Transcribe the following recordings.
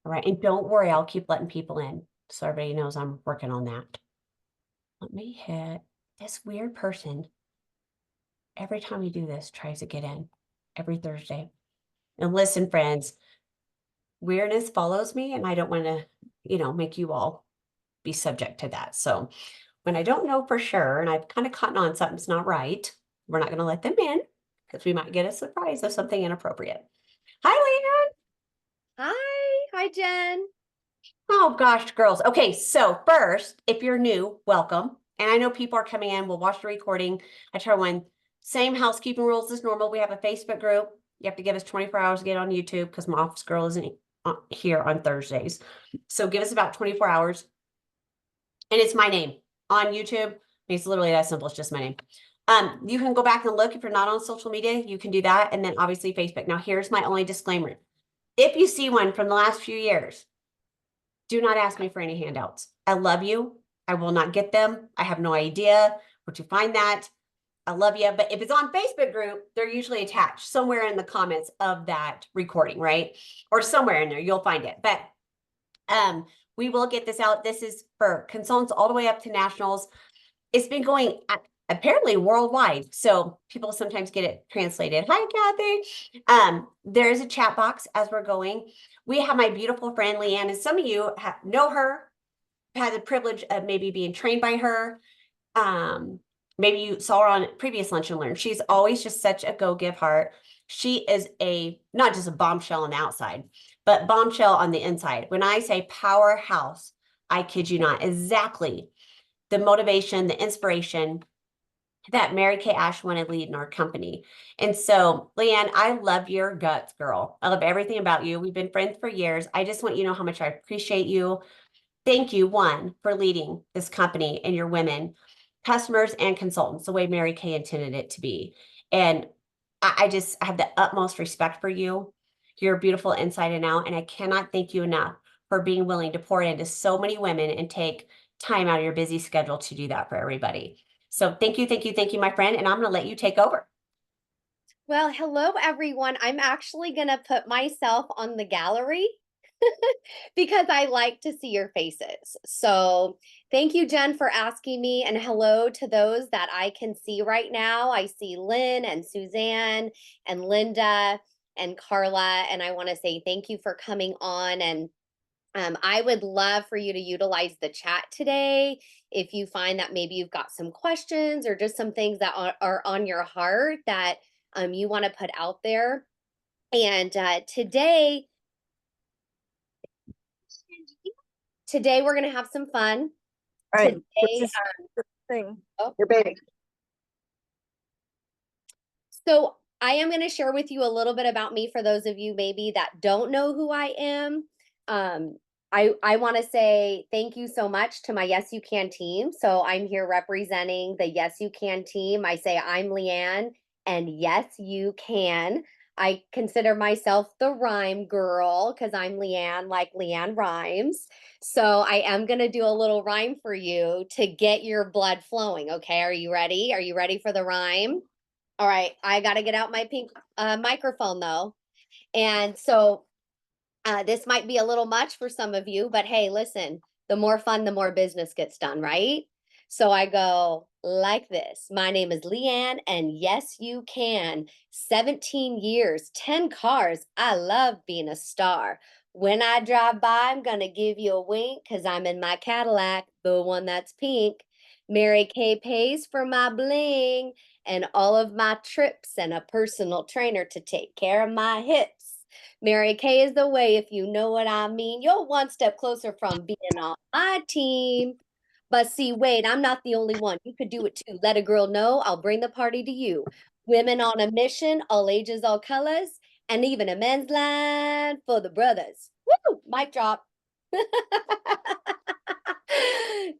All right. And don't worry, I'll keep letting people in so everybody knows I'm working on that. Let me hit this weird person. Every time we do this, tries to get in every Thursday. And listen, friends, weirdness follows me, and I don't want to, make you all be subject to that. So when I don't know for sure, and I've kind of caught on something's not right, we're not going to let them in because we might get a surprise of something inappropriate. Hi, Leanne. Hi, Jen. Oh gosh, girls. Okay, so first, if you're new, welcome. And I know people are coming in. We'll watch the recording. I try one. Same housekeeping rules as normal. We have a Facebook group. You have to give us 24 hours to get on YouTube because my office girl isn't here on Thursdays. So give us about 24 hours. And it's my name on YouTube. It's literally that simple. It's just my name. You can go back and look if you're not on social media. You can do that. And then obviously Facebook. Now, here's my only disclaimer. If you see one from the last few years, do not ask me for any handouts. I love you. I will not get them. I have no idea where to find that. I love you. But if it's on Facebook group, they're usually attached somewhere in the comments of that recording, right? Or somewhere in there, you'll find it. But we will get this out. This is for consultants all the way up to nationals. It's been going apparently worldwide. So people sometimes get it translated. Hi, Kathy. There is a chat box as we're going. We have my beautiful friend Leanne, and some of you know her, had the privilege of maybe being trained by her. Maybe you saw her on previous Lunch and Learn. She's always just such a go-give heart. She is not just a bombshell on the outside, but bombshell on the inside. When I say powerhouse, I kid you not, exactly the motivation, the inspiration that Mary Kay Ash wanted to lead in our company. And so, Leanne, I love your guts, girl. I love everything about you. We've been friends for years. I just want you to know how much I appreciate you. Thank you, one, for leading this company and your women, customers and consultants, the way Mary Kay intended it to be. And I just have the utmost respect for you. You're beautiful inside and out. And I cannot thank you enough for being willing to pour into so many women and take time out of your busy schedule to do that for everybody. So thank you, thank you, thank you, my friend. And I'm going to let you take over. Well, hello, everyone. I'm actually going to put myself on the gallery because I like to see your faces. So thank you, Jen, for asking me. And hello to those that I can see right now. I see Lynn and Suzanne and Linda and Carla. And I want to say thank you for coming on. And I would love for you to utilize the chat today. If you find that maybe you've got some questions or just some things that are on your heart that you want to put out there. And today we're going to have some fun. All right, what's Today, this thing? oh, Your baby. so I am going to share with you a little bit about me for those of you maybe that don't know who I am. I want to say thank you so much to my Yes You Can team. So I'm here representing the Yes You Can team. I say I'm Leanne, and yes, you can. I consider myself the rhyme girl because I'm Leanne, like Leanne rhymes. So I am going to do a little rhyme for you to get your blood flowing. Okay, are you ready? Are you ready for the rhyme? All right, I got to get out my pink microphone though. And so this might be a little much for some of you, but hey, listen, the more fun, the more business gets done, right? So I go like this. My name is Leanne, and yes, you can. 17 years, 10 cars. I love being a star. When I drive by, I'm going to give you a wink because I'm in my Cadillac, the one that's pink. Mary Kay pays for my bling and all of my trips and a personal trainer to take care of my hips. Mary Kay is the way, if you know what I mean. You're one step closer from being on my team. But see, wait, I'm not the only one. You could do it too. Let a girl know I'll bring the party to you. Women on a mission, all ages, all colors, and even a men's line for the brothers. Woo! Mic drop.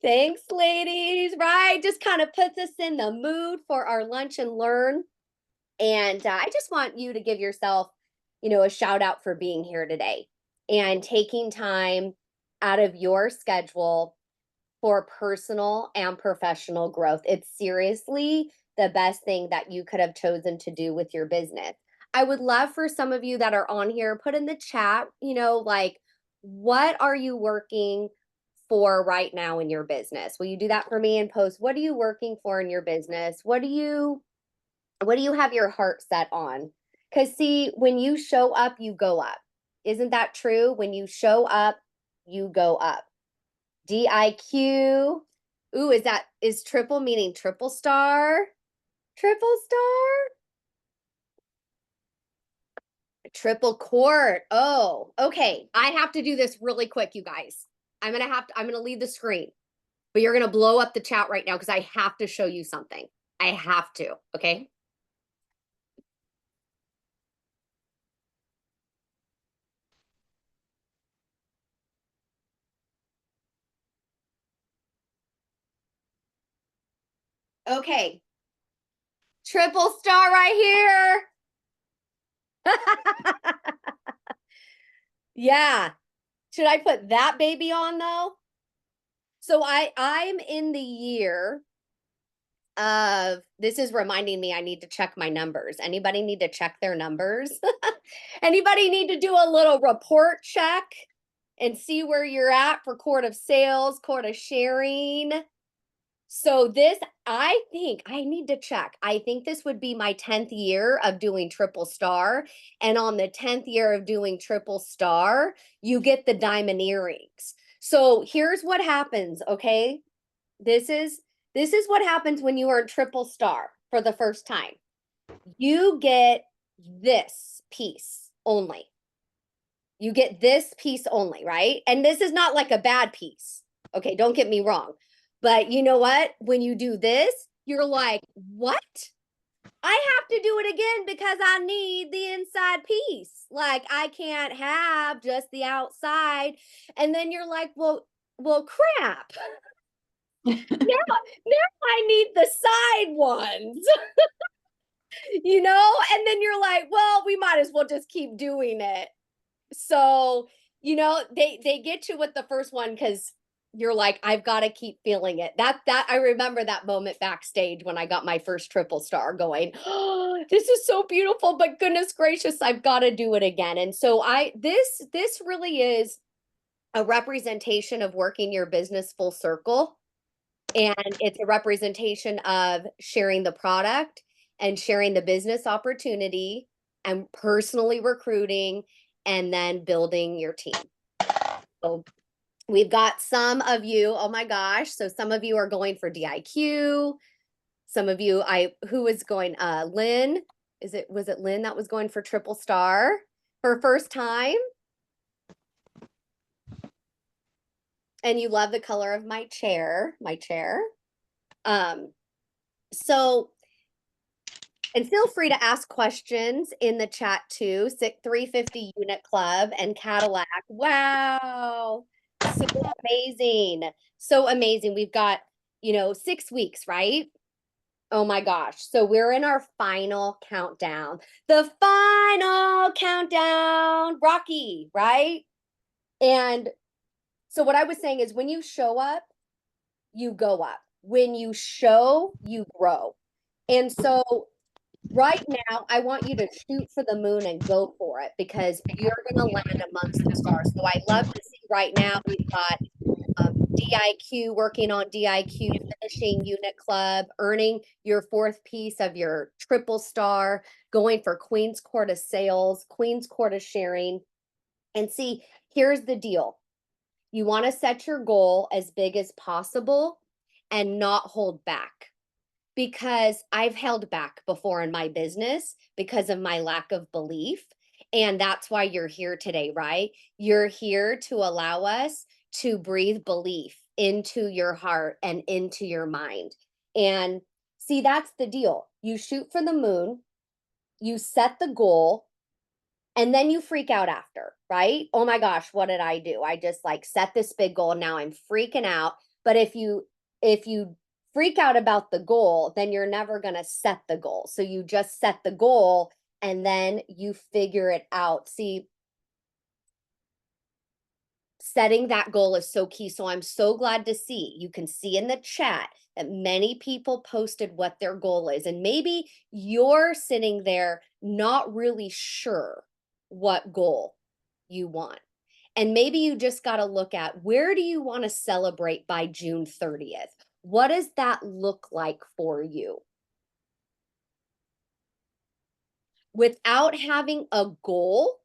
Thanks, ladies. Right? Just kind of puts us in the mood for our lunch and learn. And I just want you to give yourself, a shout out for being here today and taking time out of your schedule for personal and professional growth. It's seriously the best thing that you could have chosen to do with your business. I would love for some of you that are on here, put in the chat, like, what are you working for right now in your business? Will you do that for me and post, what are you working for in your business? What do you have your heart set on? Because see, when you show up, you go up. Isn't that true? When you show up, you go up. DIQ. Ooh, is triple meaning triple star? Triple star? Triple court. Oh, okay. I have to do this really quick, you guys. I'm gonna leave the screen, but you're gonna blow up the chat right now because I have to show you something. I have to, okay? Okay. Triple star right here. Yeah. Should I put that baby on though? So I'm in the year of, this is reminding me I need to check my numbers. Anybody need to check their numbers? Anybody need to do a little report check and see where you're at for quart of sales, quart of sharing? So this, I think I need to check. I think this would be my 10th year of doing triple star. And on the 10th year of doing triple star, you get the diamond earrings. So here's what happens, okay? This is what happens when you earn triple star for the first time. You get this piece only. You get this piece only, right? And this is not like a bad piece. Okay, don't get me wrong. But you know what? When you do this, you're like, what? I have to do it again because I need the inside piece. Like I can't have just the outside. And then you're like, well, crap. Now I need the side ones. And then you're like, well, we might as well just keep doing it. So, they get you with the first one because you're like, I've got to keep feeling it. That I remember that moment backstage when I got my first triple star going, oh, this is so beautiful, but goodness gracious, I've got to do it again. And so this really is a representation of working your business full circle. And it's a representation of sharing the product and sharing the business opportunity and personally recruiting and then building your team. So we've got some of you, oh my gosh. So some of you are going for DIQ. Some of you, who was going, Lynn, was it Lynn that was going for triple star for first time? And you love the color of my chair. So, and feel free to ask questions in the chat too. 350 Unit Club and Cadillac. Wow. So amazing. So amazing. We've got, 6 weeks, right? Oh my gosh. So we're in our final countdown. The final countdown. Rocky, right? And so what I was saying is when you show up, you go up. When you show, you grow. And so right now, I want you to shoot for the moon and go for it because you're going to land amongst the stars. So I love to see right now we've got DIQ, working on DIQ, finishing Unit Club, earning your 4th piece of your triple star, going for Queen's Court of Sales, Queen's Court of Sharing. And see, here's the deal. You want to set your goal as big as possible and not hold back. Because I've held back before in my business because of my lack of belief. And that's why you're here today, right? You're here to allow us to breathe belief into your heart and into your mind. And see, that's the deal. You shoot for the moon, you set the goal, and then you freak out after, right? Oh my gosh, what did I do? I just set this big goal. Now I'm freaking out. But if you freak out about the goal, then you're never going to set the goal. So you just set the goal and then you figure it out. See, setting that goal is so key. So I'm so glad to see, you can see in the chat that many people posted what their goal is. And maybe you're sitting there not really sure what goal you want. And maybe you just got to look at, where do you want to celebrate by June 30th? What does that look like for you? Without having a goal,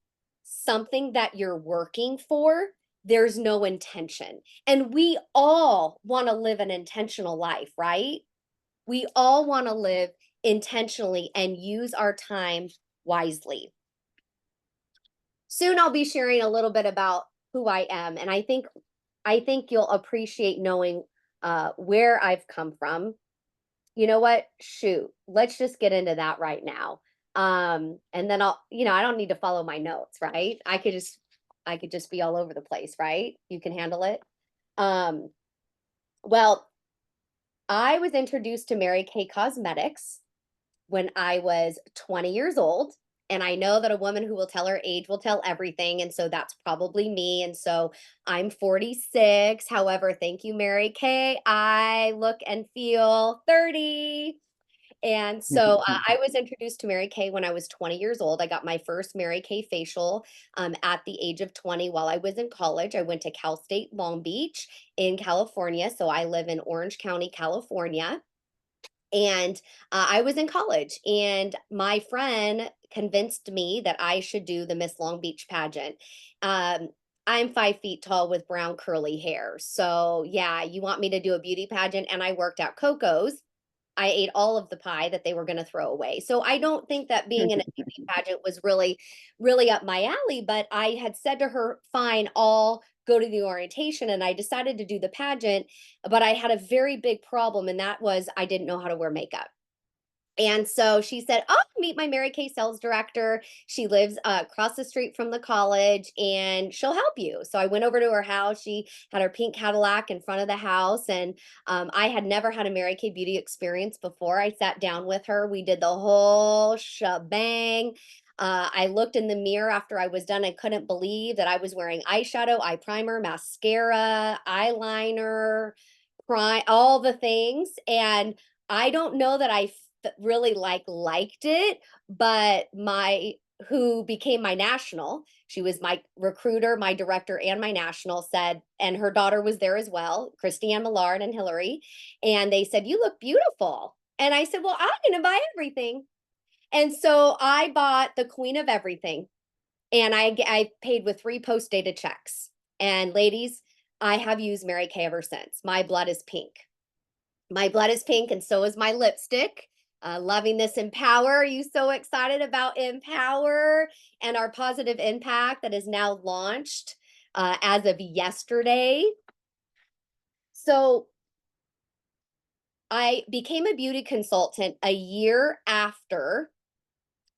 something that you're working for, there's no intention. And we all want to live an intentional life, right? We all want to live intentionally and use our time wisely. Soon I'll be sharing a little bit about who I am, and I think you'll appreciate knowing where I've come from. You know what? Shoot, let's just get into that right now. And then I don't need to follow my notes, right? I could just be all over the place, right? You can handle it. Um, well, I was introduced to Mary Kay Cosmetics when I was 20 years old. And I know that a woman who will tell her age will tell everything. And so that's probably me. And so I'm 46. However, thank you, Mary Kay. I look and feel 30. And so I was introduced to Mary Kay when I was 20 years old. I got my first Mary Kay facial at the age of 20 while I was in college. I went to Cal State Long Beach in California. So I live in Orange County, California. And I was in college, and my friend convinced me that I should do the Miss Long Beach pageant. Um, I'm 5 feet tall with brown curly hair. So, yeah, you want me to do a beauty pageant? And I worked at Coco's. I ate all of the pie that they were going to throw away. So I don't think that being in a beauty pageant was really up my alley. But I had said to her, fine, I'll go to the orientation. And I decided to do the pageant. But I had a very big problem, and that was I didn't know how to wear makeup. And so she said, "Oh, meet my Mary Kay sales director. She lives across the street from the college and she'll help you." So I went over to her house. She had her pink Cadillac in front of the house. And I had never had a Mary Kay beauty experience before. I sat down with her. We did the whole shebang. I looked in the mirror after I was done. I couldn't believe that I was wearing eyeshadow, eye primer, mascara, eyeliner, all the things. And I don't know that I really liked it, but my who became my national, she was my recruiter, my director, and my national, said, and her daughter was there as well, Christiane Millard and Hillary, and they said, "You look beautiful." And I said, "Well, I'm gonna buy everything." And so I bought the queen of everything, and I paid with 3 post-dated checks. And ladies, I have used Mary Kay ever since. My blood is pink. My blood is pink, and so is my lipstick. Loving this Empower. Are you so excited about Empower and our positive impact that is now launched as of yesterday? So I became a beauty consultant a year after,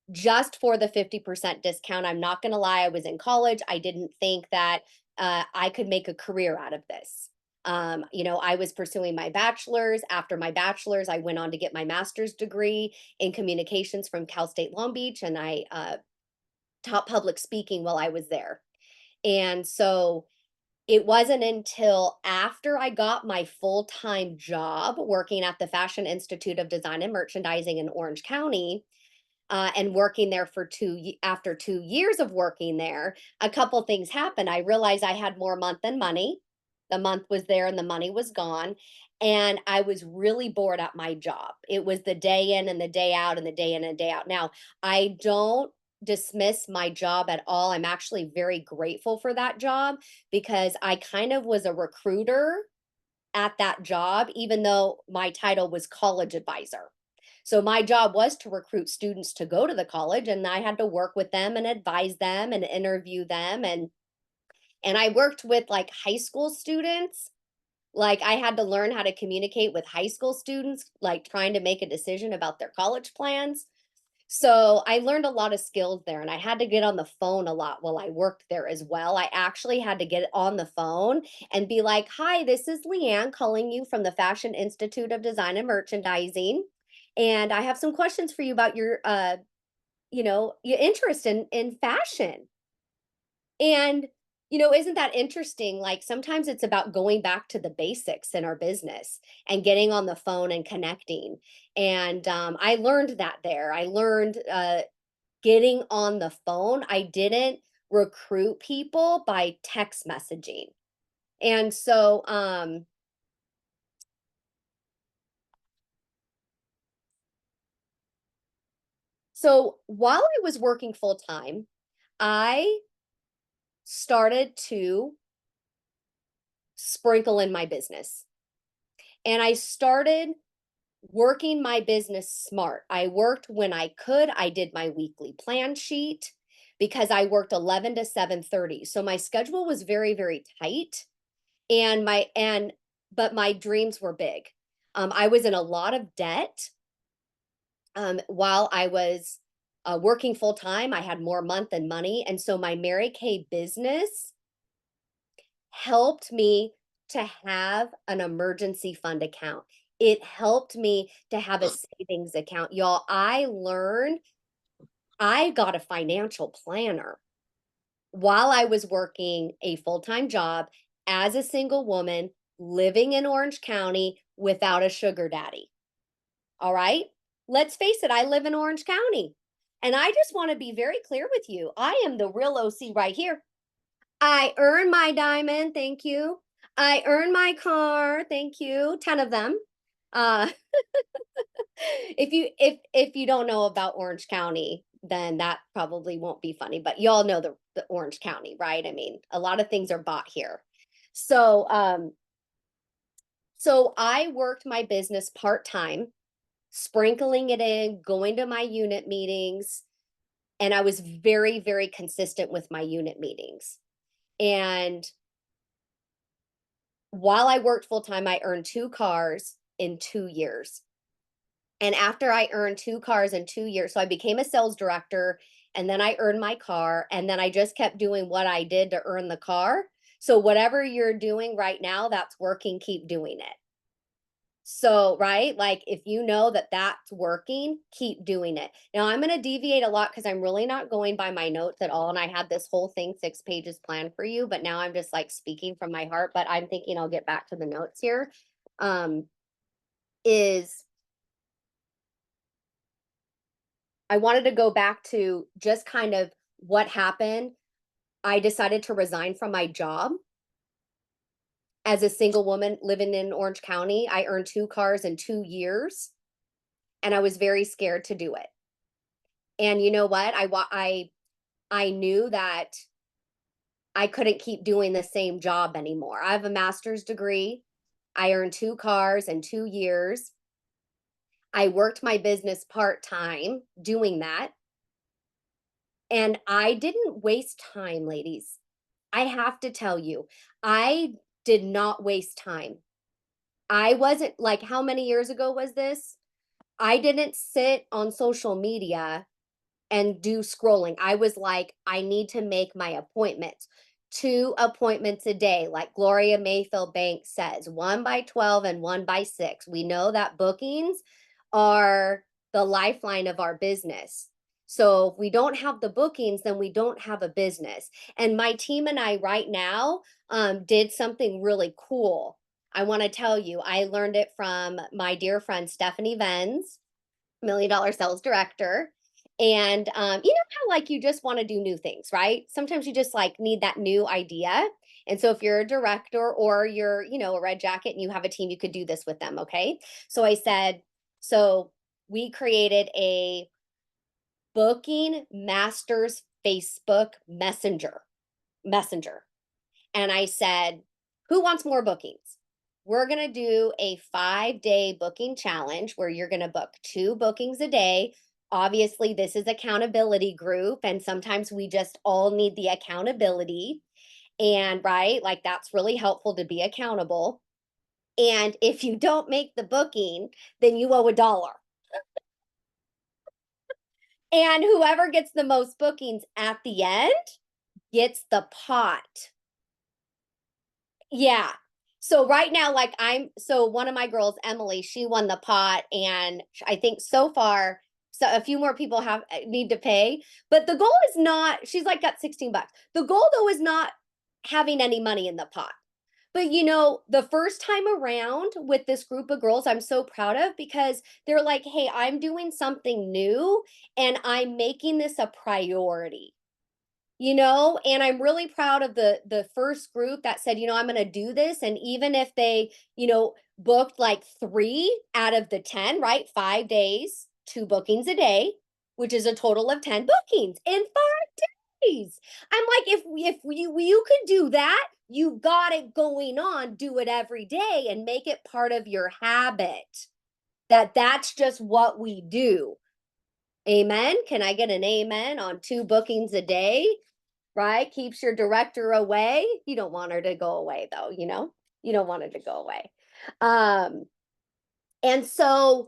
just for the 50% discount. I'm not going to lie, I was in college. I didn't think that I could make a career out of this. I was pursuing my bachelor's. After my bachelor's, I went on to get my master's degree in communications from Cal State Long Beach, and I taught public speaking while I was there. And so it wasn't until after I got my full-time job working at the Fashion Institute of Design and Merchandising in Orange County, and working there for after 2 years of working there, a couple things happened. I realized I had more month than money. The month was there and the money was gone. And I was really bored at my job. It was the day in and the day out and the day in and day out. Now, I don't dismiss my job at all. I'm actually very grateful for that job, because I kind of was a recruiter at that job, even though my title was college advisor. So my job was to recruit students to go to the college, and I had to work with them and advise them and interview them. And I worked with like high school students. Like, I had to learn how to communicate with high school students, like trying to make a decision about their college plans. So I learned a lot of skills there, and I had to get on the phone a lot while I worked there as well. I actually had to get on the phone and be like, "Hi, this is Leanne calling you from the Fashion Institute of Design and Merchandising. And I have some questions for you about your interest in fashion." And, isn't that interesting? Like, sometimes it's about going back to the basics in our business and getting on the phone and connecting. And I learned that there. I learned getting on the phone. I didn't recruit people by text messaging. And so, while I was working full time, I started to sprinkle in my business. And I started working my business smart. I worked when I could. I did my weekly plan sheet because I worked 11 to 7:30. So my schedule was very, very tight. But my dreams were big. I was in a lot of debt while I was working full time. I had more month than money. And so my Mary Kay business helped me to have an emergency fund account. It helped me to have a savings account. Y'all, I got a financial planner while I was working a full-time job as a single woman living in Orange County without a sugar daddy. All right? Let's face it, I live in Orange County. And I just want to be very clear with you. I am the real OC right here. I earn my diamond, thank you. I earn my car, thank you. 10 of them. Uh if you don't know about Orange County, then that probably won't be funny, but y'all know the Orange County, right? I mean, a lot of things are bought here. So so I worked my business part-time, sprinkling it in, going to my unit meetings, and I was very, very consistent with my unit meetings. And while I worked full time, I earned 2 cars in 2 years. And after I earned 2 cars in 2 years, so I became a sales director, and then I earned my car, and then I just kept doing what I did to earn the car. So whatever you're doing right now that's working, keep doing it. So, right? Like if you know that that's working, keep doing it. Now I'm going to deviate a lot because I'm really not going by my notes at all. And I had this whole thing 6 pages planned for you, but now I'm just like speaking from my heart, but I'm thinking I'll get back to the notes here. Is I wanted to go back to just kind of what happened. I decided to resign from my job as a single woman living in Orange County. I earned 2 cars in 2 years, and I was very scared to do it. And you know what? I knew that I couldn't keep doing the same job anymore. I have a master's degree. I earned 2 cars in 2 years. I worked my business part-time doing that. And I didn't waste time, ladies. I have to tell you, I did not waste time. I wasn't like, how many years ago was this? I didn't sit on social media and do scrolling. I was like, I need to make my appointments. 2 appointments a day, like Gloria Mayfield Banks says, 1 by 12 and 1 by 6. We know that bookings are the lifeline of our business. So if we don't have the bookings, then we don't have a business. And my team and I right now did something really cool. I want to tell you, I learned it from my dear friend Stephanie Venz, $1 Million Sales Director. And you know how like you just want to do new things, right? Sometimes you just like need that new idea. And so if you're a director or you're, you know, a red jacket and you have a team, you could do this with them, okay? So I said, so we created a booking masters Facebook messenger. And I said, who wants more bookings? We're going to do a 5-day booking challenge where you're going to book 2 bookings a day. Obviously, this is accountability group, and sometimes we just all need the accountability. And right, like that's really helpful to be accountable. And if you don't make the booking, then you owe $1. And whoever gets the most bookings at the end gets the pot. Yeah. So right now, like so one of my girls, Emily, she won the pot, and I think so far, so a few more people need to pay. But the goal is not, she's like got 16 bucks. The goal though is not having any money in the pot. But you know, the first time around with this group of girls, I'm so proud of because they're like, hey, I'm doing something new and I'm making this a priority. and I'm really proud of the first group that said, I'm going to do this. And even if they, booked like 3 out of the 10, right? 5 days, 2 bookings a day, which is a total of 10 bookings in 5 days. I'm like, if you could do that, you got it going on, do it every day and make it part of your habit. That's just what we do. Amen. Can I get an amen on 2 bookings a day? Right? Keeps your director away. You don't want her to go away though, you don't want her to go away. And so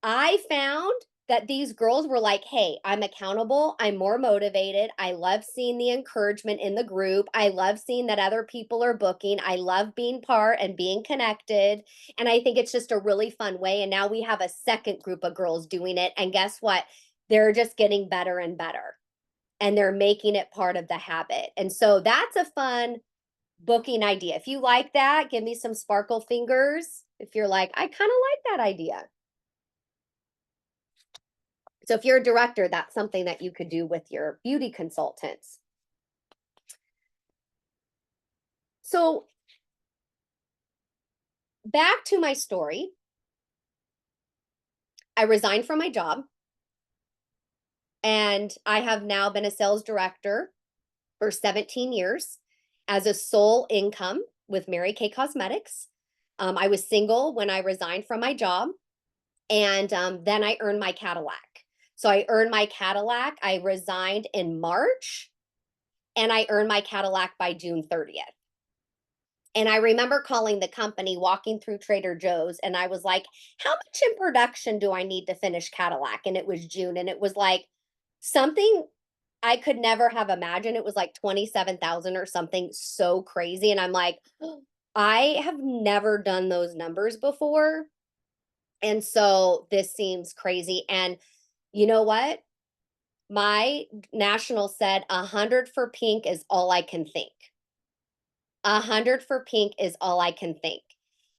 I found that these girls were like, hey, I'm accountable. I'm more motivated. I love seeing the encouragement in the group. I love seeing that other people are booking. I love being part and being connected. And I think it's just a really fun way. And now we have a second group of girls doing it. And guess what? They're just getting better and better. And they're making it part of the habit. And so that's a fun booking idea. If you like that, give me some sparkle fingers. If you're like, I kind of like that idea. So if you're a director, that's something that you could do with your beauty consultants. So back to my story. I resigned from my job and I have now been a sales director for 17 years as a sole income with Mary Kay Cosmetics. I was single when I resigned from my job, and then I earned my Cadillac. So I earned my Cadillac. I resigned in March, and I earned my Cadillac by June 30th. And I remember calling the company, walking through Trader Joe's, and I was like, how much in production do I need to finish Cadillac? And it was June, and it was like something I could never have imagined. It was like 27,000 or something so crazy. And I'm like, oh, I have never done those numbers before. And so this seems crazy. And you know what? My national said 100 for pink is all I can think. 100 for pink is all I can think.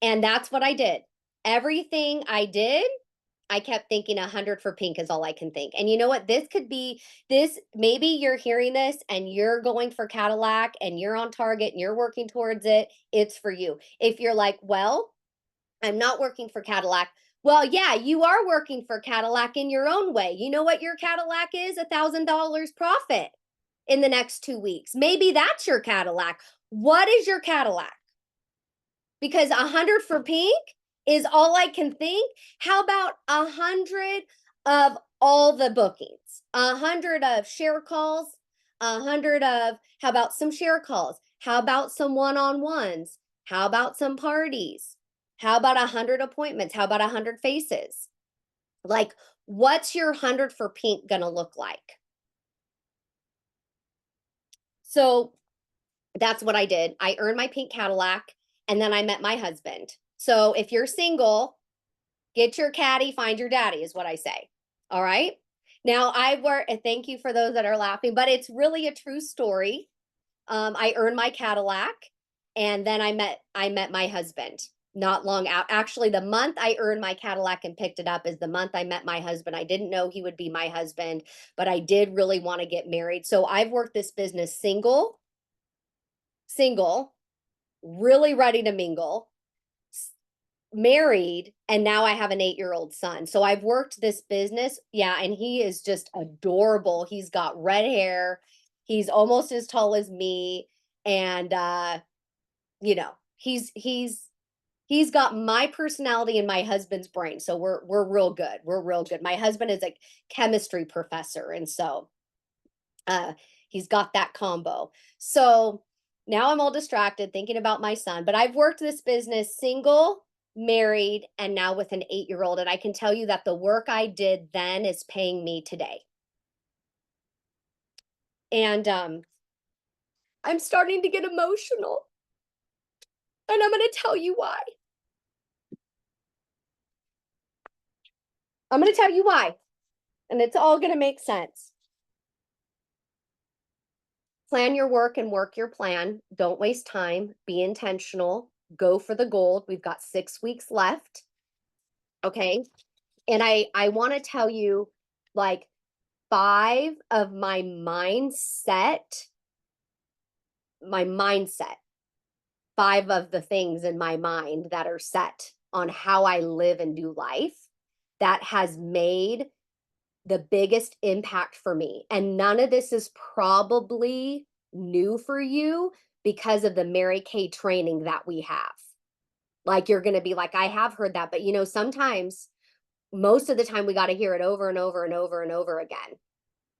And that's what I did. Everything I did, I kept thinking 100 for pink is all I can think. And you know what? This could be this. Maybe you're hearing this and you're going for Cadillac and you're on target and you're working towards it. It's for you. If you're like, well, I'm not working for Cadillac. Well, yeah, you are working for Cadillac in your own way. You know what your Cadillac is? $1,000 profit in the next 2 weeks. Maybe that's your Cadillac. What is your Cadillac? Because 100 for pink is all I can think. How about 100 of all the bookings? 100 of share calls, 100 of, how about some share calls? How about some one-on-ones? How about some parties? How about 100 appointments? How about 100 faces? Like, what's your 100 for pink gonna look like? So that's what I did. I earned my pink Cadillac and then I met my husband. So if you're single, get your caddy, find your daddy is what I say. All right. Now I work, and thank you for those that are laughing, but it's really a true story. I earned my Cadillac and then I met my husband not long out. Actually, the month I earned my Cadillac and picked it up is the month I met my husband. I didn't know he would be my husband, but I did really want to get married. So I've worked this business single, really ready to mingle, married, and now I have an 8-year-old son. So I've worked this business. Yeah, and he is just adorable. He's got red hair. He's almost as tall as me. And he's got my personality and my husband's brain. So we're real good. We're real good. My husband is a chemistry professor, and so he's got that combo. So now I'm all distracted thinking about my son, but I've worked this business single, married, and now with an 8-year-old. And I can tell you that the work I did then is paying me today. And I'm starting to get emotional. And I'm going to tell you why. I'm going to tell you why. And it's all going to make sense. Plan your work and work your plan. Don't waste time. Be intentional. Go for the gold. We've got 6 weeks left. Okay. And I want to tell you, like, 5 of my mindset, 5 of the things in my mind that are set on how I live and do life that has made the biggest impact for me. And none of this is probably new for you because of the Mary Kay training that we have. Like, you're going to be like, I have heard that, but sometimes, most of the time, we got to hear it over and over and over and over again,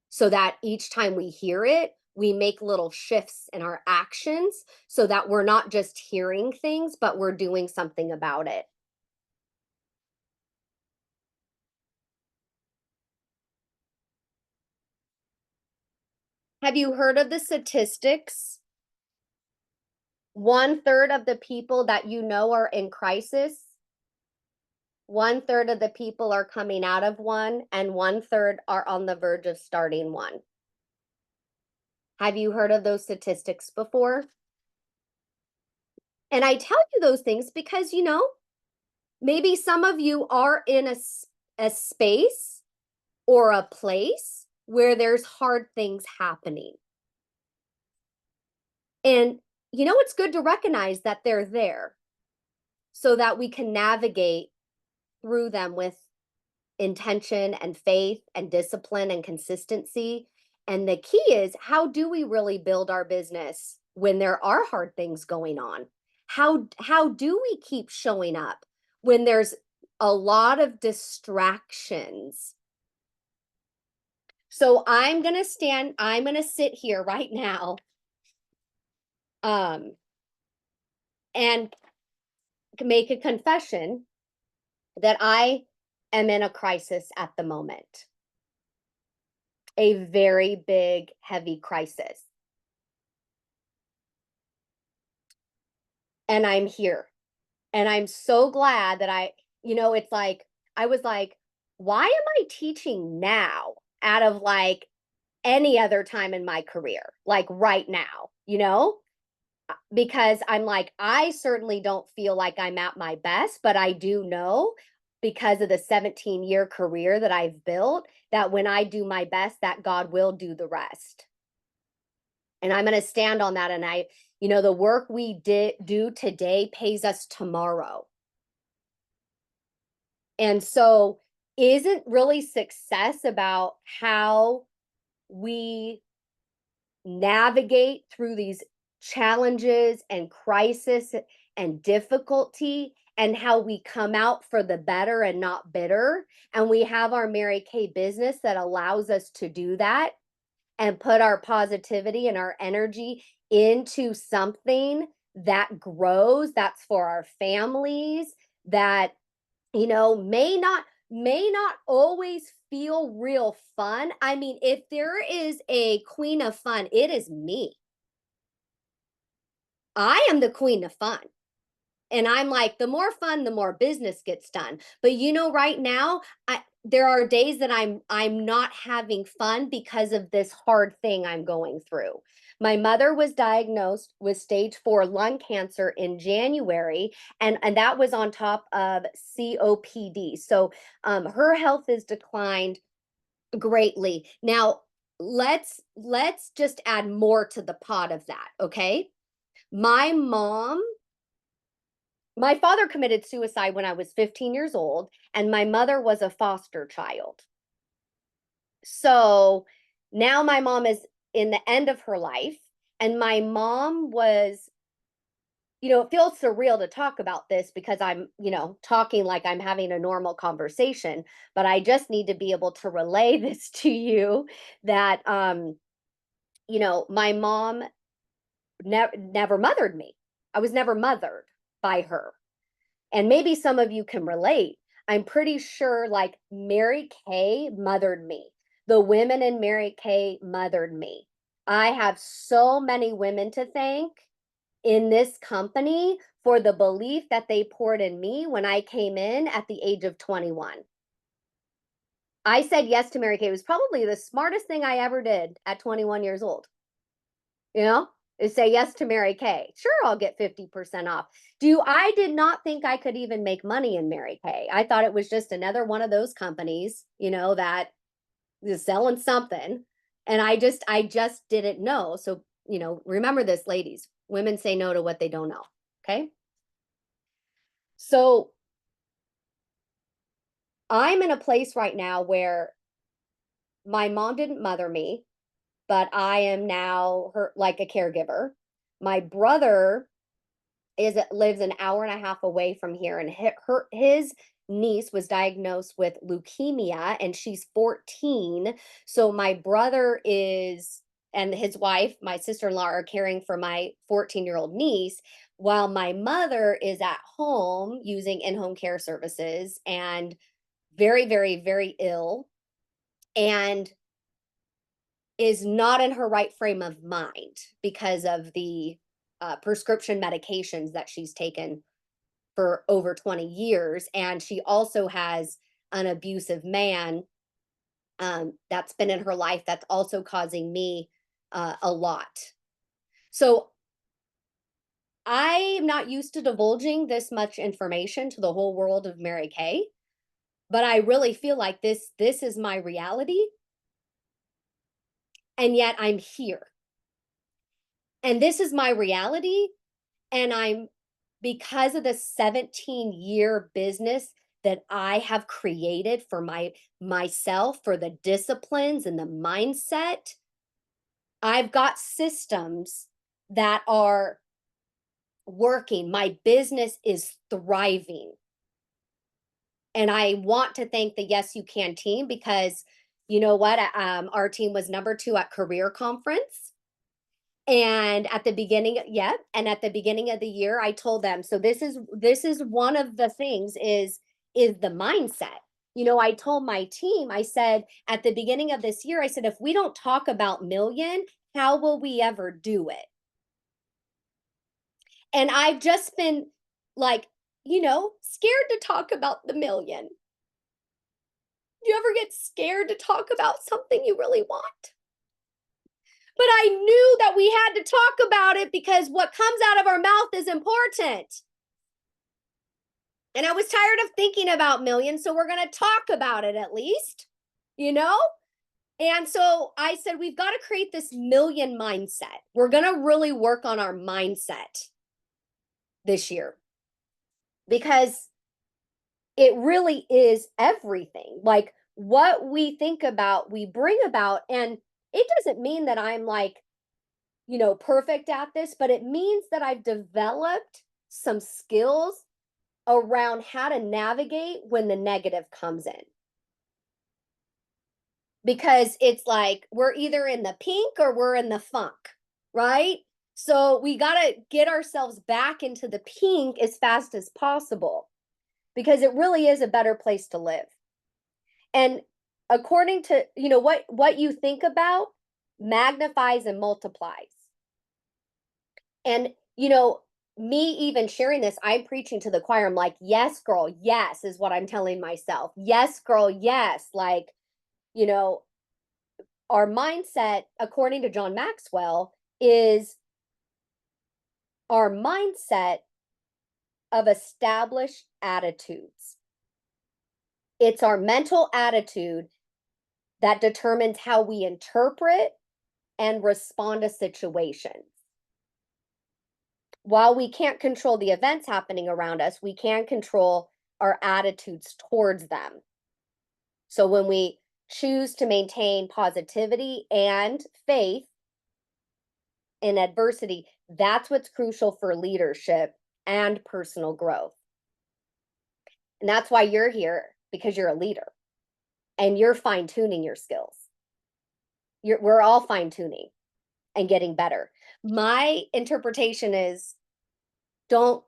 so that each time we hear it, we make little shifts in our actions so that we're not just hearing things, but we're doing something about it. Have you heard of the statistics? 1/3 of the people that you know are in crisis. 1/3 of the people are coming out of one, and 1/3 are on the verge of starting one. Have you heard of those statistics before? And I tell you those things because, maybe some of you are in a space or a place where there's hard things happening. And, it's good to recognize that they're there so that we can navigate through them with intention and faith and discipline and consistency. And the key is, how do we really build our business when there are hard things going on? How do we keep showing up when there's a lot of distractions? So I'm going to sit here right now and make a confession that I am in a crisis at the moment. A very big, heavy crisis. And I'm here. And I'm so glad that it's like, I was like, why am I teaching now out of like any other time in my career? Like right now, because I'm like, I certainly don't feel like I'm at my best, but I do know, because of the 17-year career that I've built, that when I do my best, that God will do the rest. And I'm going to stand on that. And the work we do today pays us tomorrow. And so, isn't really success about how we navigate through these challenges and crisis and difficulty, and how we come out for the better and not bitter? And we have our Mary Kay business that allows us to do that and put our positivity and our energy into something that grows, that's for our families, that may not always feel real fun. I mean, if there is a queen of fun, it is me. I am the queen of fun. And I'm like, the more fun, the more business gets done. But right now, there are days that I'm not having fun because of this hard thing I'm going through. My mother was diagnosed with stage 4 lung cancer in January, and that was on top of COPD. So her health has declined greatly. Now, let's just add more to the pot of that, okay? My father committed suicide when I was 15 years old, and my mother was a foster child. So now my mom is in the end of her life, and my mom was, it feels surreal to talk about this because I'm, talking like I'm having a normal conversation, but I just need to be able to relay this to you that, my mom never mothered me. I was never mothered by her. And maybe some of you can relate. I'm pretty sure like Mary Kay mothered me. The women in Mary Kay mothered me. I have so many women to thank in this company for the belief that they poured in me when I came in at the age of 21. I said yes to Mary Kay. It was probably the smartest thing I ever did at 21 years old. Is say yes to Mary Kay. Sure, I'll get 50% off. I did not think I could even make money in Mary Kay. I thought it was just another one of those companies, that selling something. And I just didn't know. So, remember this, ladies, women say no to what they don't know. Okay. So I'm in a place right now where my mom didn't mother me, but I am now her like a caregiver. My brother lives an hour and a half away from here, and his niece was diagnosed with leukemia, and she's 14. So my brother and his wife, my sister-in-law, are caring for my 14-year-old niece, while my mother is at home using in-home care services and very, very, very ill, and is not in her right frame of mind because of the prescription medications that she's taken for over 20 years. And she also has an abusive man that's been in her life that's also causing me a lot. So I'm not used to divulging this much information to the whole world of Mary Kay, but I really feel like this is my reality. And yet I'm here. And this is my reality. And because of the 17-year business that I have created for myself, for the disciplines and the mindset, I've got systems that are working. My business is thriving. And I want to thank the Yes You Can team, because you know what? Our team was number 2 at Career Conference. And at the beginning of the year, I told them, so this is one of the things is the mindset. I told my team, I said, at the beginning of this year, I said, if we don't talk about million, how will we ever do it? And I've just been like, scared to talk about the million. Do you ever get scared to talk about something you really want? But I knew that we had to talk about it because what comes out of our mouth is important. And I was tired of thinking about millions, so we're going to talk about it at least, And so I said, we've got to create this million mindset. We're going to really work on our mindset this year, because it really is everything. Like, what we think about, we bring about. And it doesn't mean that I'm like, perfect at this, but it means that I've developed some skills around how to navigate when the negative comes in. Because it's like we're either in the pink or we're in the funk, right? So we got to get ourselves back into the pink as fast as possible, because it really is a better place to live. And according to, what you think about magnifies and multiplies. And, me even sharing this, I'm preaching to the choir. I'm like, yes, girl, yes, is what I'm telling myself. Yes, girl, yes. Like, our mindset, according to John Maxwell, is our mindset of established attitudes. It's our mental attitude that determines how we interpret and respond to situations. While we can't control the events happening around us, we can control our attitudes towards them. So when we choose to maintain positivity and faith in adversity, that's what's crucial for leadership and personal growth. And that's why you're here, because you're a leader and you're fine-tuning your skills. We're all fine-tuning and getting better. My interpretation is, don't,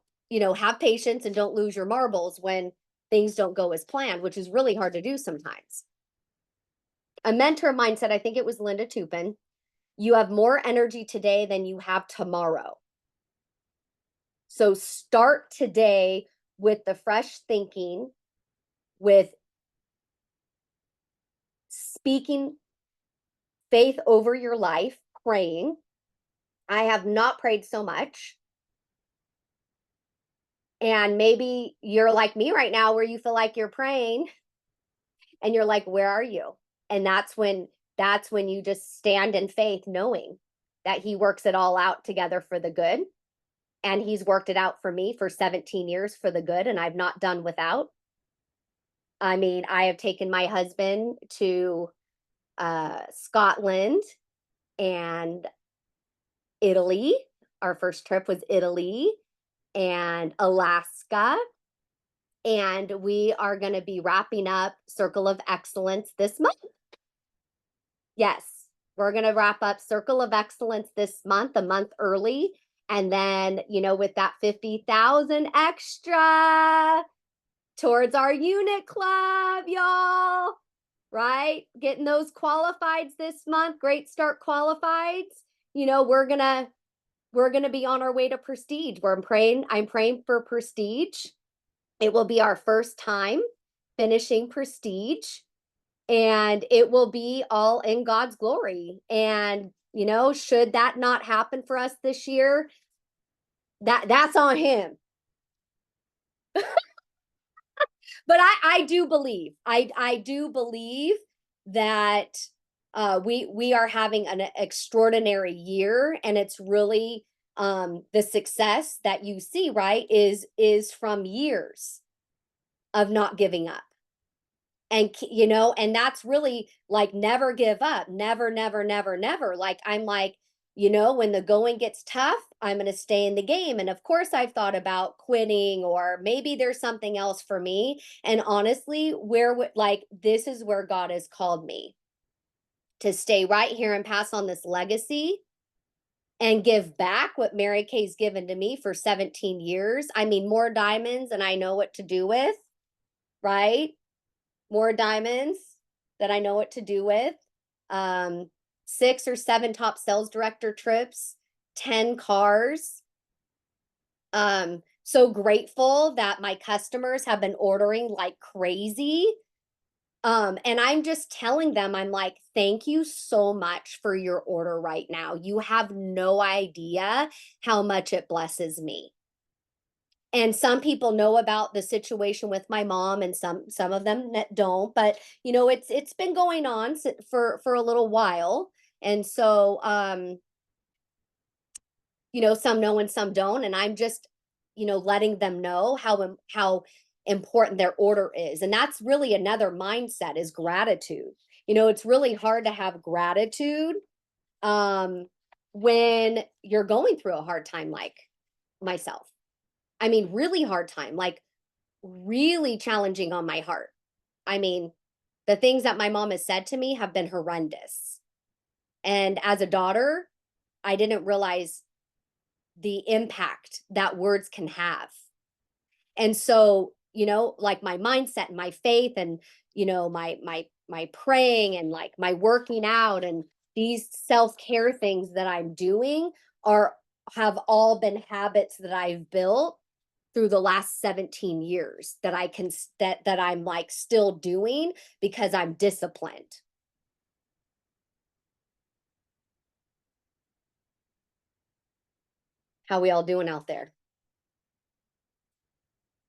have patience and don't lose your marbles when things don't go as planned, which is really hard to do sometimes. A mentor mindset, I think it was Linda Tupin, you have more energy today than you have tomorrow. So start today with the fresh thinking, with speaking faith over your life, praying. I have not prayed so much. And maybe you're like me right now, where you feel like you're praying and you're like, where are you? And that's when you just stand in faith, knowing that he works it all out together for the good. And he's worked it out for me for 17 years for the good, and I've not done without. I mean, I have taken my husband to Scotland and Italy. Our first trip was Italy and Alaska. And we are going to be wrapping up Circle of Excellence this month. Yes, we're going to wrap up Circle of Excellence this month, a month early. And then, with that 50,000 extra towards our unit club, y'all, right? Getting those qualifieds this month, great start qualifieds. We're going to be on our way to prestige. I'm praying for prestige. It will be our first time finishing prestige, and it will be all in God's glory. And, should that not happen for us this year, that's on him. But I do believe, I do believe that we are having an extraordinary year, and it's really the success that you see, right, is from years of not giving up. And and that's really like, never give up, never, never, never, never. Like, I'm like, when the going gets tough, I'm going to stay in the game. And of course, I've thought about quitting, or maybe there's something else for me. And honestly, this is where God has called me, to stay right here and pass on this legacy and give back what Mary Kay's given to me for 17 years. I mean, more diamonds than I know what to do with, right? More diamonds that I know what to do with. 6 or 7 top sales director trips, 10 cars. So grateful that my customers have been ordering like crazy. And I'm just telling them, I'm like, thank you so much for your order right now. You have no idea how much it blesses me. And some people know about the situation with my mom, and some of them don't. But it's been going on for a little while, and so some know and some don't. And I'm just letting them know how important their order is. And that's really another mindset, is gratitude. It's really hard to have gratitude when you're going through a hard time, like myself. I mean, really hard time, like really challenging on my heart. I mean, the things that my mom has said to me have been horrendous. And as a daughter, I didn't realize the impact that words can have. And so, like my mindset and my faith, and, my praying, and like my working out, and these self-care things that I'm doing have all been habits that I've built through the last 17 years that I'm like still doing because I'm disciplined. How we all doing out there?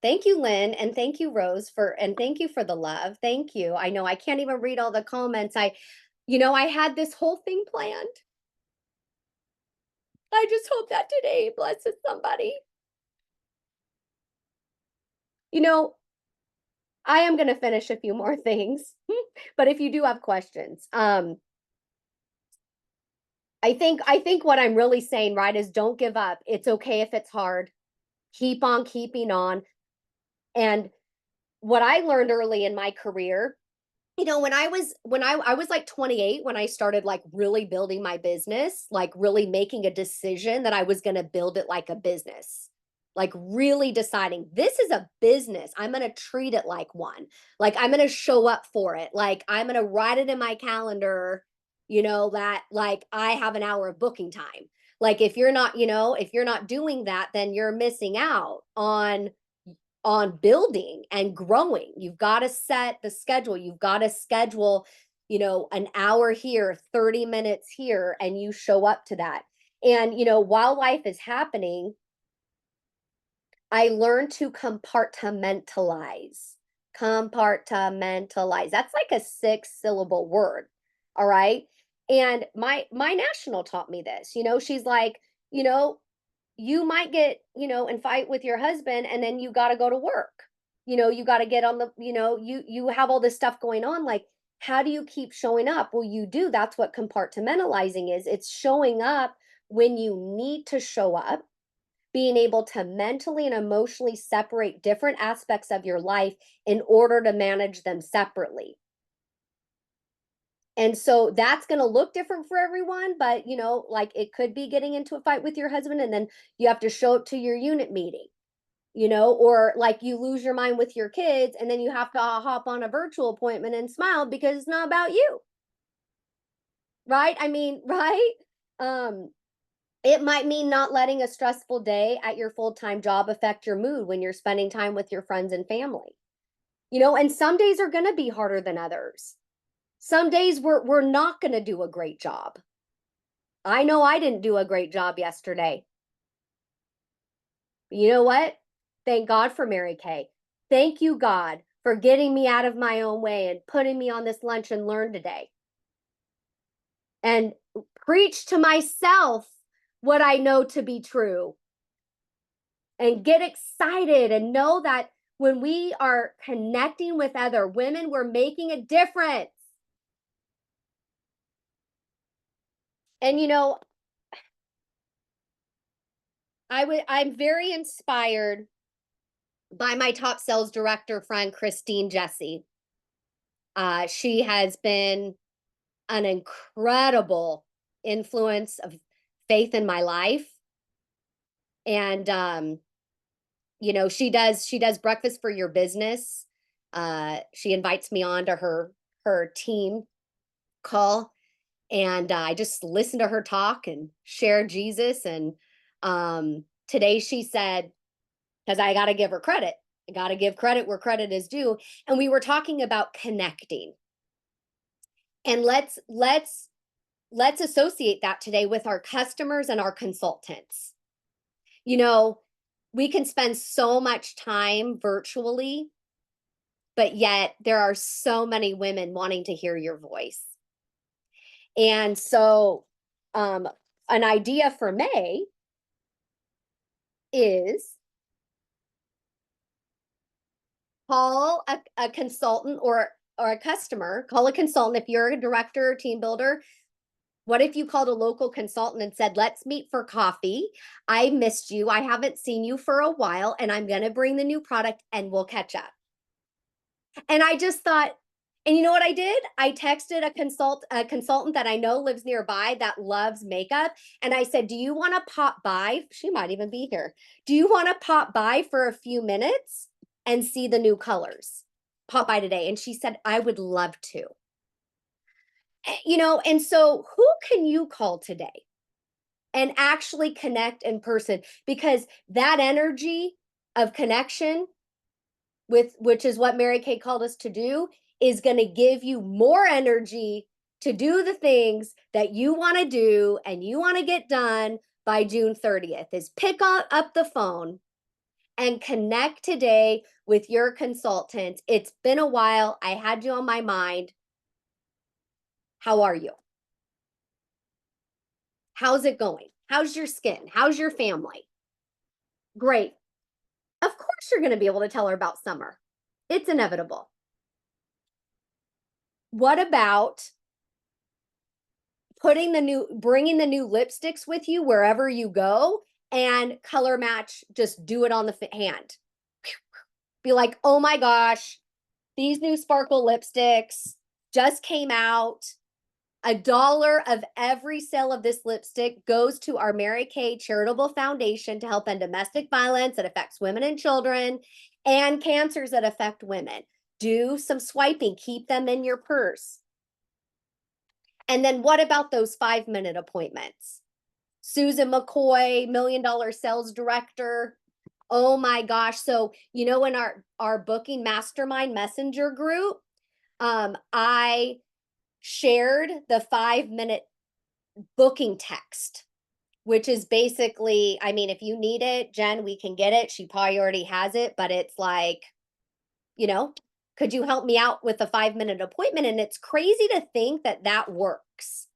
Thank you, Lynn, and thank you, Rose, and thank you for the love. Thank you. I know I can't even read all the comments. I had this whole thing planned. I just hope that today blesses somebody. I am going to finish a few more things, but if you do have questions, I think what I'm really saying, right, is don't give up. It's okay if it's hard. Keep on keeping on. And what I learned early in my career, when I was like 28, when I started like really building my business, like really making a decision that I was going to build it like a business. Like really deciding, this is a business. I'm going to treat it like one. Like I'm going to show up for it. Like I'm going to write it in my calendar, that like I have an hour of booking time. Like if you're not doing that, then you're missing out on building and growing. You've got to set the schedule. You've got to schedule, an hour here, 30 minutes here, and you show up to that. And, while life is happening, I learned to compartmentalize. Compartmentalize. That's like a 6-syllable word. All right. And my national taught me this. She's like, you might get, and fight with your husband, and then you got to go to work. You got to get on the, you have all this stuff going on. Like, how do you keep showing up? Well, you do. That's what compartmentalizing is. It's showing up when you need to show up, being able to mentally and emotionally separate different aspects of your life in order to manage them separately. And so that's going to look different for everyone, but like it could be getting into a fight with your husband and then you have to show up to your unit meeting, or like you lose your mind with your kids and then you have to hop on a virtual appointment and smile because it's not about you. Right? I mean, right? It might mean not letting a stressful day at your full-time job affect your mood when you're spending time with your friends and family. And some days are going to be harder than others. Some days we're not going to do a great job. I know I didn't do a great job yesterday. But you know what? Thank God for Mary Kay. Thank you, God, for getting me out of my own way and putting me on this lunch and learn today. And preach to myself what I know to be true. And get excited and know that when we are connecting with other women, we're making a difference. And I'm very inspired by my top sales director friend, Christine Jesse. She has been an incredible influence of faith in my life. And she does breakfast for your business. She invites me on to her team call. And I just listened to her talk and share Jesus. And today she said, because I got to give her credit. I got to give credit where credit is due. And we were talking about connecting. And let's associate that today with our customers and our consultants. We can spend so much time virtually, but yet there are so many women wanting to hear your voice. And so an idea for May is call a consultant or a customer, call a consultant. If you're a director or team builder, what if you called a local consultant and said, let's meet for coffee. I missed you. I haven't seen you for a while, and I'm going to bring the new product and we'll catch up. And I just thought, and you know what I did? I texted a consultant that I know lives nearby that loves makeup. And I said, do you want to pop by? She might even be here. Do you want to pop by for a few minutes and see the new colors? Pop by today. And she said, I would love to. And so who can you call today and actually connect in person? Because that energy of connection which is what Mary Kay called us to do, is going to give you more energy to do the things that you want to do and you want to get done by June 30th. Is pick up the phone and connect today with your consultant. It's been a while. I had you on my mind. How are you? How's it going? How's your skin? How's your family? Great. Of course you're going to be able to tell her about summer. It's inevitable. What about bringing the new lipsticks with you wherever you go and color match, just do it on the hand. Be like, oh my gosh, these new sparkle lipsticks just came out. $1 of every sale of this lipstick goes to our Mary Kay Charitable Foundation to help end domestic violence that affects women and children and cancers that affect women. Do some swiping, keep them in your purse. And then what about those 5-minute appointments? Susan McCoy, $1 million sales director. Oh my gosh. So, in our booking mastermind messenger group, I shared the 5-minute booking text, which is basically, I mean, if you need it, Jen, we can get it. She probably already has it, but it's like, Could you help me out with a 5-minute appointment? And it's crazy to think that that works.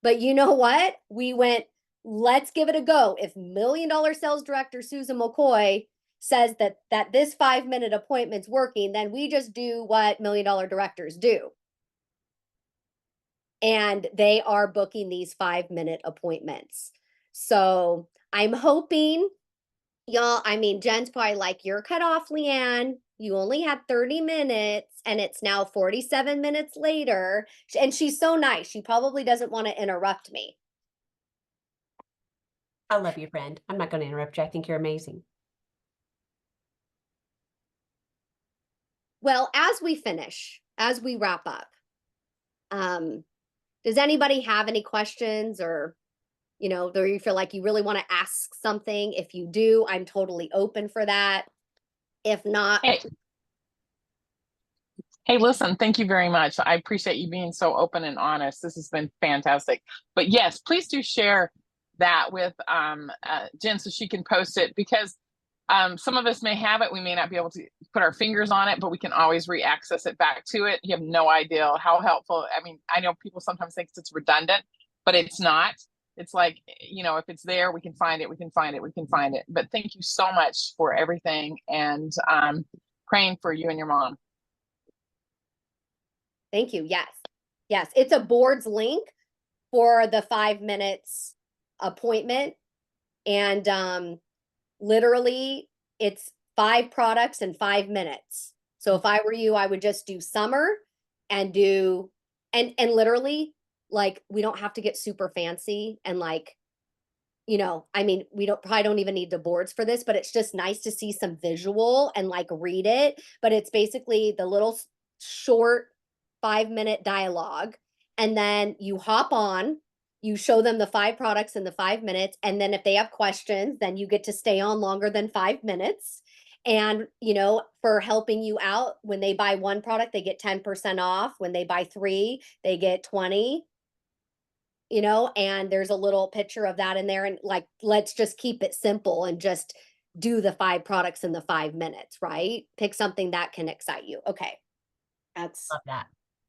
But you know what? We went, let's give it a go. If $1 million sales director Susan McCoy says that this 5-minute appointment's working, then we just do what $1 million directors do. And they are booking these 5-minute appointments. So I'm hoping, y'all, I mean, Jen's probably like, you're cut off, Leanne. You only had 30 minutes and it's now 47 minutes later. And she's so nice. She probably doesn't want to interrupt me. I love you, friend. I'm not going to interrupt you. I think you're amazing. Well, as we finish, as we wrap up, does anybody have any questions or, you know, do you feel like you really want to ask something? If you do, I'm totally open for that. If not, Hey, listen, thank you very much. I appreciate you being so open and honest. This has been fantastic. But yes, please do share that with Jen so she can post it, because some of us may have it. We may not be able to put our fingers on it, but we can always re-access it back to it. You have no idea how helpful. I mean, I know people sometimes think it's redundant, but it's not. It's like, you know, if it's there, we can find it, we can find it, we can find it. But thank you so much for everything, and praying for you and your mom. thank you. Yes. Yes. It's a boards link for the 5 minutes appointment. And literally it's 5 products in 5 minutes. So if I were you, I would just do summer and do, and literally, like, we don't have to get super fancy and like, you know, I mean, we probably don't even need the boards for this, but it's just nice to see some visual and like read it. But it's basically the little short 5-minute dialogue. And then you hop on, you show them the 5 products in the 5 minutes. And then if they have questions, then you get to stay on longer than 5 minutes. And, you know, for helping you out, when they buy 1 product, they get 10% off. When they buy 3, they get 20, you know, and there's a little picture of that in there. And like, let's just keep it simple and just do the 5 products in the 5 minutes, right? Pick something that can excite you. Okay. That's Love that.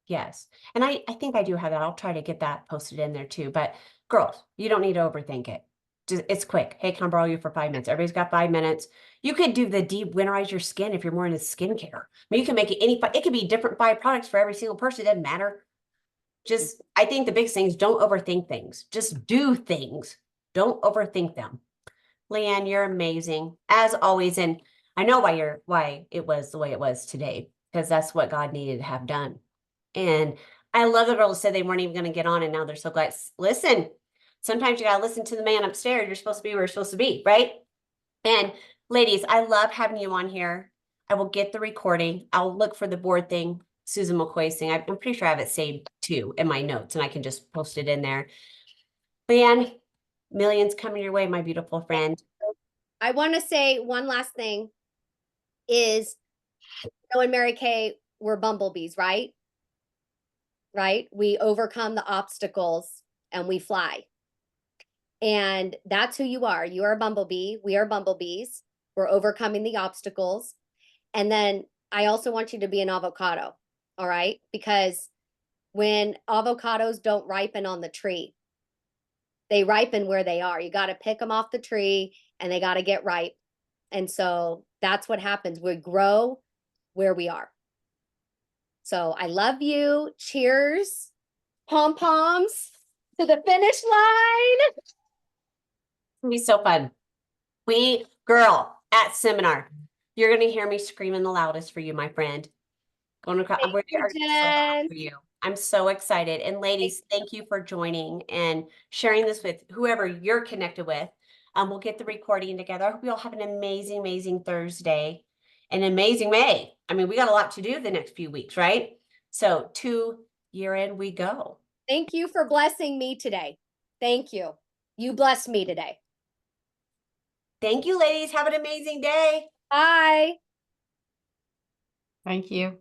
Yes. And I think I do have that. I'll try to get that posted in there too. But girls, you don't need to overthink it. Just, it's quick. Hey, can I borrow you for 5 minutes? Everybody's got 5 minutes. You could do the deep winterize your skin if you're more into skincare. I mean, you can make it it could be different 5 products for every single person. It doesn't matter. Just, I think the biggest thing is don't overthink things. Just do things. Don't overthink them. Leanne, you're amazing as always. And I know why it was the way it was today, because that's what God needed to have done. And I love the girls said they weren't even going to get on, and now they're so glad. Listen, sometimes you got to listen to the man upstairs. You're supposed to be where you're supposed to be, right? And ladies, I love having you on here. I will get the recording. I'll look for the board thing, Susan McCoy's thing. I'm pretty sure I have it saved too in my notes, and I can just post it in there. Leanne, millions coming your way, my beautiful friend. I want to say one last thing is, you know, in Mary Kay, we're bumblebees, right? Right? We overcome the obstacles and we fly. And that's who you are. You are a bumblebee. We are bumblebees. We're overcoming the obstacles. And then I also want you to be an avocado. All right? Because when avocados don't ripen on the tree, they ripen where they are. You got to pick them off the tree and they got to get ripe. And so that's what happens. We grow where we are. So I love you. Cheers. Pom poms to the finish line. It's gonna be so fun. Girl, at seminar, you're gonna hear me screaming the loudest for you, my friend. I'm so happy for you. I'm so excited. And ladies, thank you for joining and sharing this with whoever you're connected with. We'll get the recording together. I hope you all have an amazing, amazing Thursday, an amazing May. I mean, we got a lot to do the next few weeks, right? So 2 year in we go. Thank you for blessing me today. Thank you. You blessed me today. Thank you, ladies. Have an amazing day. Bye. Thank you.